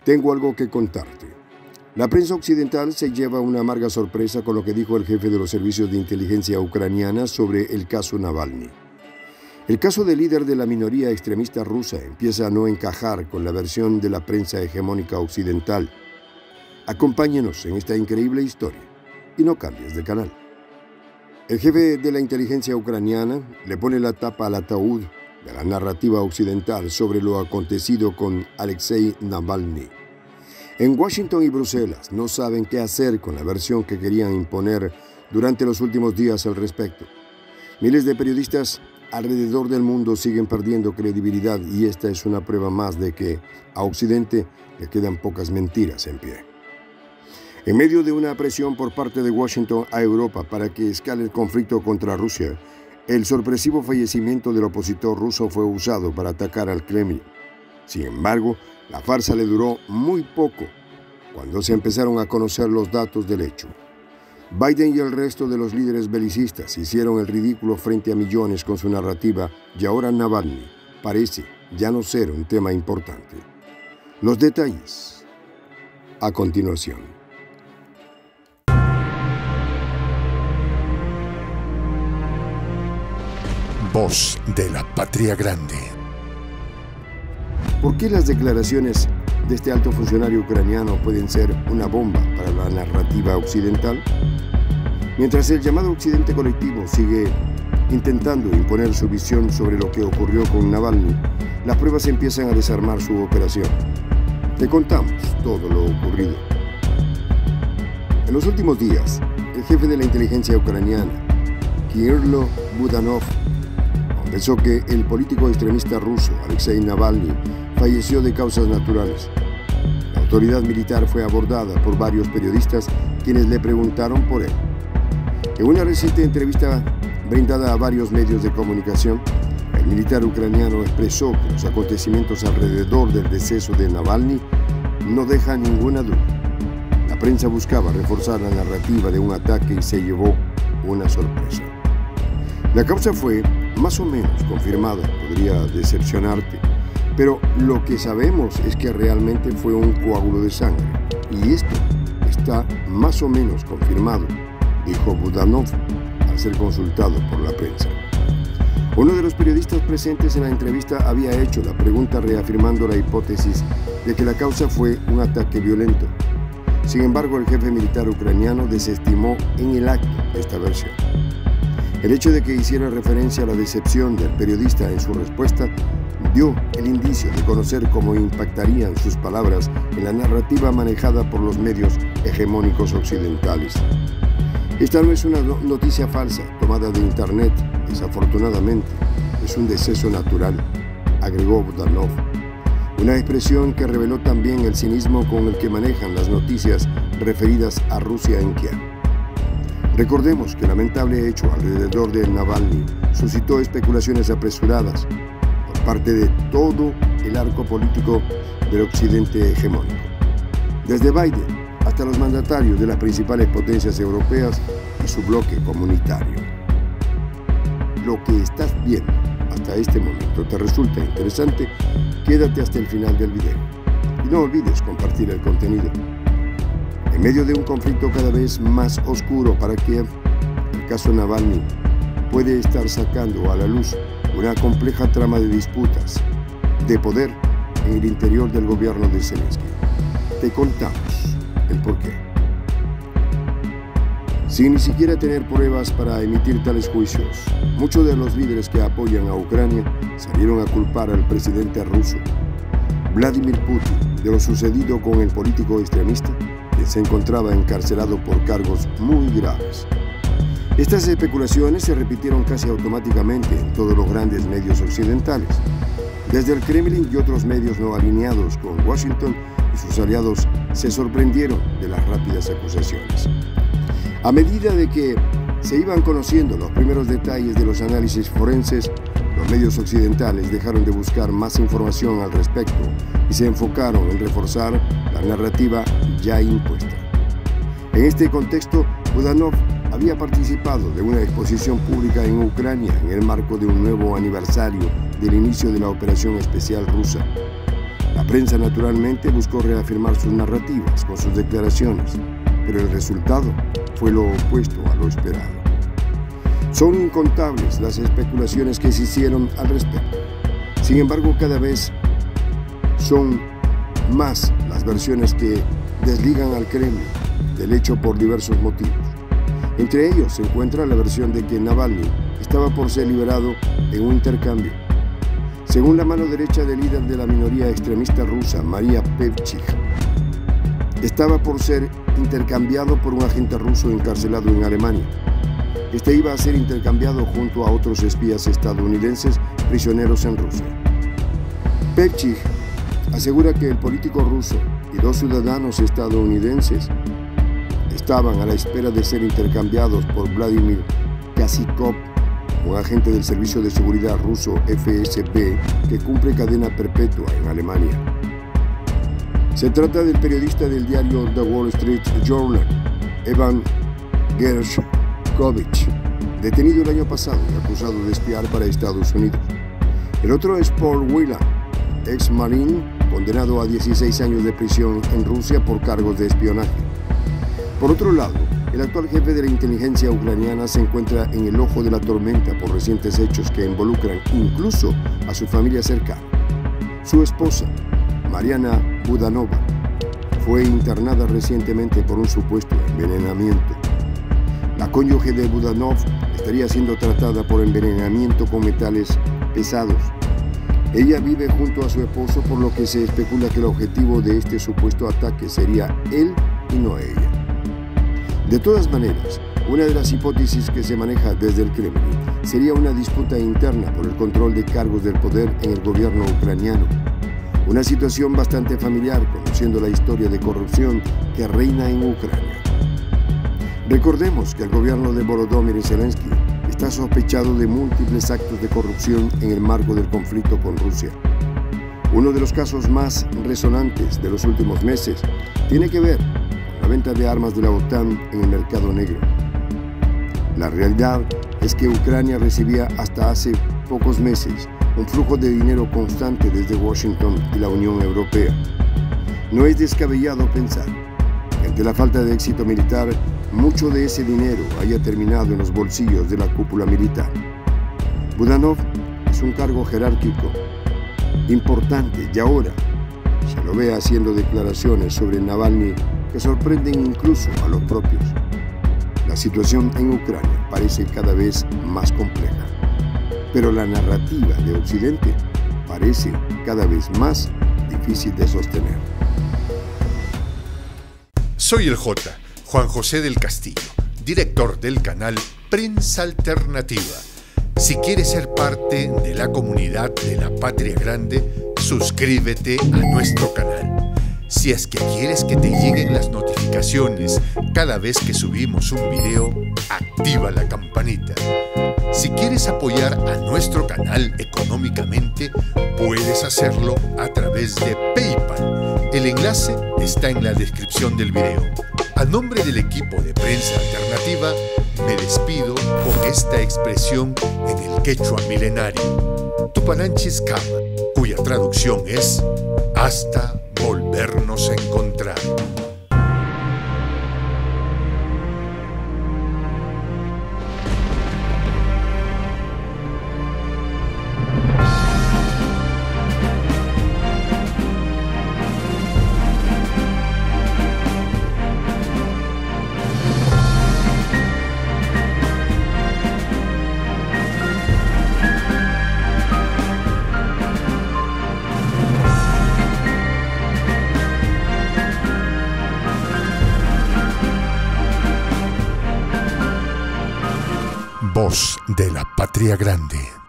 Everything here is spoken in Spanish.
Tengo algo que contarte. La prensa occidental se lleva una amarga sorpresa con lo que dijo el jefe de los servicios de inteligencia ucraniana sobre el caso Navalny. El caso del líder de la minoría extremista rusa empieza a no encajar con la versión de la prensa hegemónica occidental. Acompáñenos en esta increíble historia y no cambies de canal. El jefe de la inteligencia ucraniana le pone la tapa al ataúd de la narrativa occidental sobre lo acontecido con Alexei Navalny. En Washington y Bruselas no saben qué hacer con la versión que querían imponer durante los últimos días al respecto. Miles de periodistas alrededor del mundo siguen perdiendo credibilidad y esta es una prueba más de que a Occidente le quedan pocas mentiras en pie. En medio de una presión por parte de Washington a Europa para que escale el conflicto contra Rusia, el sorpresivo fallecimiento del opositor ruso fue usado para atacar al Kremlin. Sin embargo, la farsa le duró muy poco cuando se empezaron a conocer los datos del hecho. Biden y el resto de los líderes belicistas hicieron el ridículo frente a millones con su narrativa y ahora Navalny parece ya no ser un tema importante. Los detalles a continuación. Voz de la Patria Grande. ¿Por qué las declaraciones de este alto funcionario ucraniano pueden ser una bomba para la narrativa occidental? Mientras el llamado Occidente colectivo sigue intentando imponer su visión sobre lo que ocurrió con Navalny, las pruebas empiezan a desarmar su operación. Te contamos todo lo ocurrido. En los últimos días, el jefe de la inteligencia ucraniana, Kirilo Budanov, confesó que el político extremista ruso Alexei Navalny falleció de causas naturales. La autoridad militar fue abordada por varios periodistas quienes le preguntaron por él. En una reciente entrevista brindada a varios medios de comunicación, el militar ucraniano expresó que los acontecimientos alrededor del deceso de Navalny no dejan ninguna duda. La prensa buscaba reforzar la narrativa de un ataque y se llevó una sorpresa. La causa fue más o menos confirmada, podría decepcionarte, pero lo que sabemos es que realmente fue un coágulo de sangre, y esto está más o menos confirmado, dijo Budanov al ser consultado por la prensa. Uno de los periodistas presentes en la entrevista había hecho la pregunta reafirmando la hipótesis de que la causa fue un ataque violento. Sin embargo, el jefe militar ucraniano desestimó en el acto esta versión. El hecho de que hiciera referencia a la decepción del periodista en su respuesta dio el indicio de conocer cómo impactarían sus palabras en la narrativa manejada por los medios hegemónicos occidentales. Esta no es una noticia falsa tomada de Internet, desafortunadamente, es un deceso natural, agregó Budanov. Una expresión que reveló también el cinismo con el que manejan las noticias referidas a Rusia en Kiev. Recordemos que el lamentable hecho alrededor de Navalny suscitó especulaciones apresuradas por parte de todo el arco político del occidente hegemónico, desde Biden hasta los mandatarios de las principales potencias europeas y su bloque comunitario. Lo que estás viendo hasta este momento te resulta interesante, quédate hasta el final del video y no olvides compartir el contenido. En medio de un conflicto cada vez más oscuro para Kiev, el caso Navalny puede estar sacando a la luz una compleja trama de disputas de poder en el interior del gobierno de Zelensky. Te contamos el porqué. Sin ni siquiera tener pruebas para emitir tales juicios, muchos de los líderes que apoyan a Ucrania salieron a culpar al presidente ruso, Vladimir Putin, de lo sucedido con el político extremista que se encontraba encarcelado por cargos muy graves. Estas especulaciones se repitieron casi automáticamente en todos los grandes medios occidentales. Desde el Kremlin y otros medios no alineados con Washington y sus aliados se sorprendieron de las rápidas acusaciones. A medida de que se iban conociendo los primeros detalles de los análisis forenses, los medios occidentales dejaron de buscar más información al respecto y se enfocaron en reforzar la narrativa ya impuesta. En este contexto, Budanov había participado de una exposición pública en Ucrania en el marco de un nuevo aniversario del inicio de la operación especial rusa. La prensa naturalmente buscó reafirmar sus narrativas con sus declaraciones, pero el resultado fue lo opuesto a lo esperado. Son incontables las especulaciones que se hicieron al respecto. Sin embargo, cada vez son más las versiones que desligan al Kremlin del hecho por diversos motivos. Entre ellos se encuentra la versión de que Navalny estaba por ser liberado en un intercambio. Según la mano derecha del líder de la minoría extremista rusa, Maria Pevchikh, estaba por ser intercambiado por un agente ruso encarcelado en Alemania. Este iba a ser intercambiado junto a otros espías estadounidenses prisioneros en Rusia. Pevchikh asegura que el político ruso y 2 ciudadanos estadounidenses estaban a la espera de ser intercambiados por Vladimir Kasikov, un agente del Servicio de Seguridad ruso FSB que cumple cadena perpetua en Alemania. Se trata del periodista del diario The Wall Street Journal, Evan Gershkovich, detenido el año pasado y acusado de espiar para Estados Unidos. El otro es Paul Whelan, ex marín, condenado a 16 años de prisión en Rusia por cargos de espionaje. Por otro lado, el actual jefe de la inteligencia ucraniana se encuentra en el ojo de la tormenta por recientes hechos que involucran incluso a su familia cercana. Su esposa, Mariana Budanova, fue internada recientemente por un supuesto envenenamiento. La cónyuge de Budanov estaría siendo tratada por envenenamiento con metales pesados. Ella vive junto a su esposo, por lo que se especula que el objetivo de este supuesto ataque sería él y no ella. De todas maneras, una de las hipótesis que se maneja desde el Kremlin sería una disputa interna por el control de cargos del poder en el gobierno ucraniano. Una situación bastante familiar, conociendo la historia de corrupción que reina en Ucrania. Recordemos que el gobierno de Volodymyr Zelensky está sospechado de múltiples actos de corrupción en el marco del conflicto con Rusia. Uno de los casos más resonantes de los últimos meses tiene que ver con la venta de armas de la OTAN en el mercado negro. La realidad es que Ucrania recibía hasta hace pocos meses un flujo de dinero constante desde Washington y la Unión Europea. No es descabellado pensar que ante la falta de éxito militar, mucho de ese dinero haya terminado en los bolsillos de la cúpula militar. Budanov es un cargo jerárquico importante y ahora se lo ve haciendo declaraciones sobre Navalny que sorprenden incluso a los propios. La situación en Ucrania parece cada vez más compleja, pero la narrativa de Occidente parece cada vez más difícil de sostener. Soy el J, Juan José del Castillo, director del canal Prensa Alternativa. Si quieres ser parte de la comunidad de la Patria Grande, suscríbete a nuestro canal. Si es que quieres que te lleguen las notificaciones cada vez que subimos un video, activa la campanita. Si quieres apoyar a nuestro canal económicamente, puedes hacerlo a través de PayPal. El enlace está en la descripción del video. A nombre del equipo de Prensa Alternativa, me despido con esta expresión en el quechua milenario, Tupananchis Kama, cuya traducción es hasta volvernos a encontrar. Voz de la Patria Grande.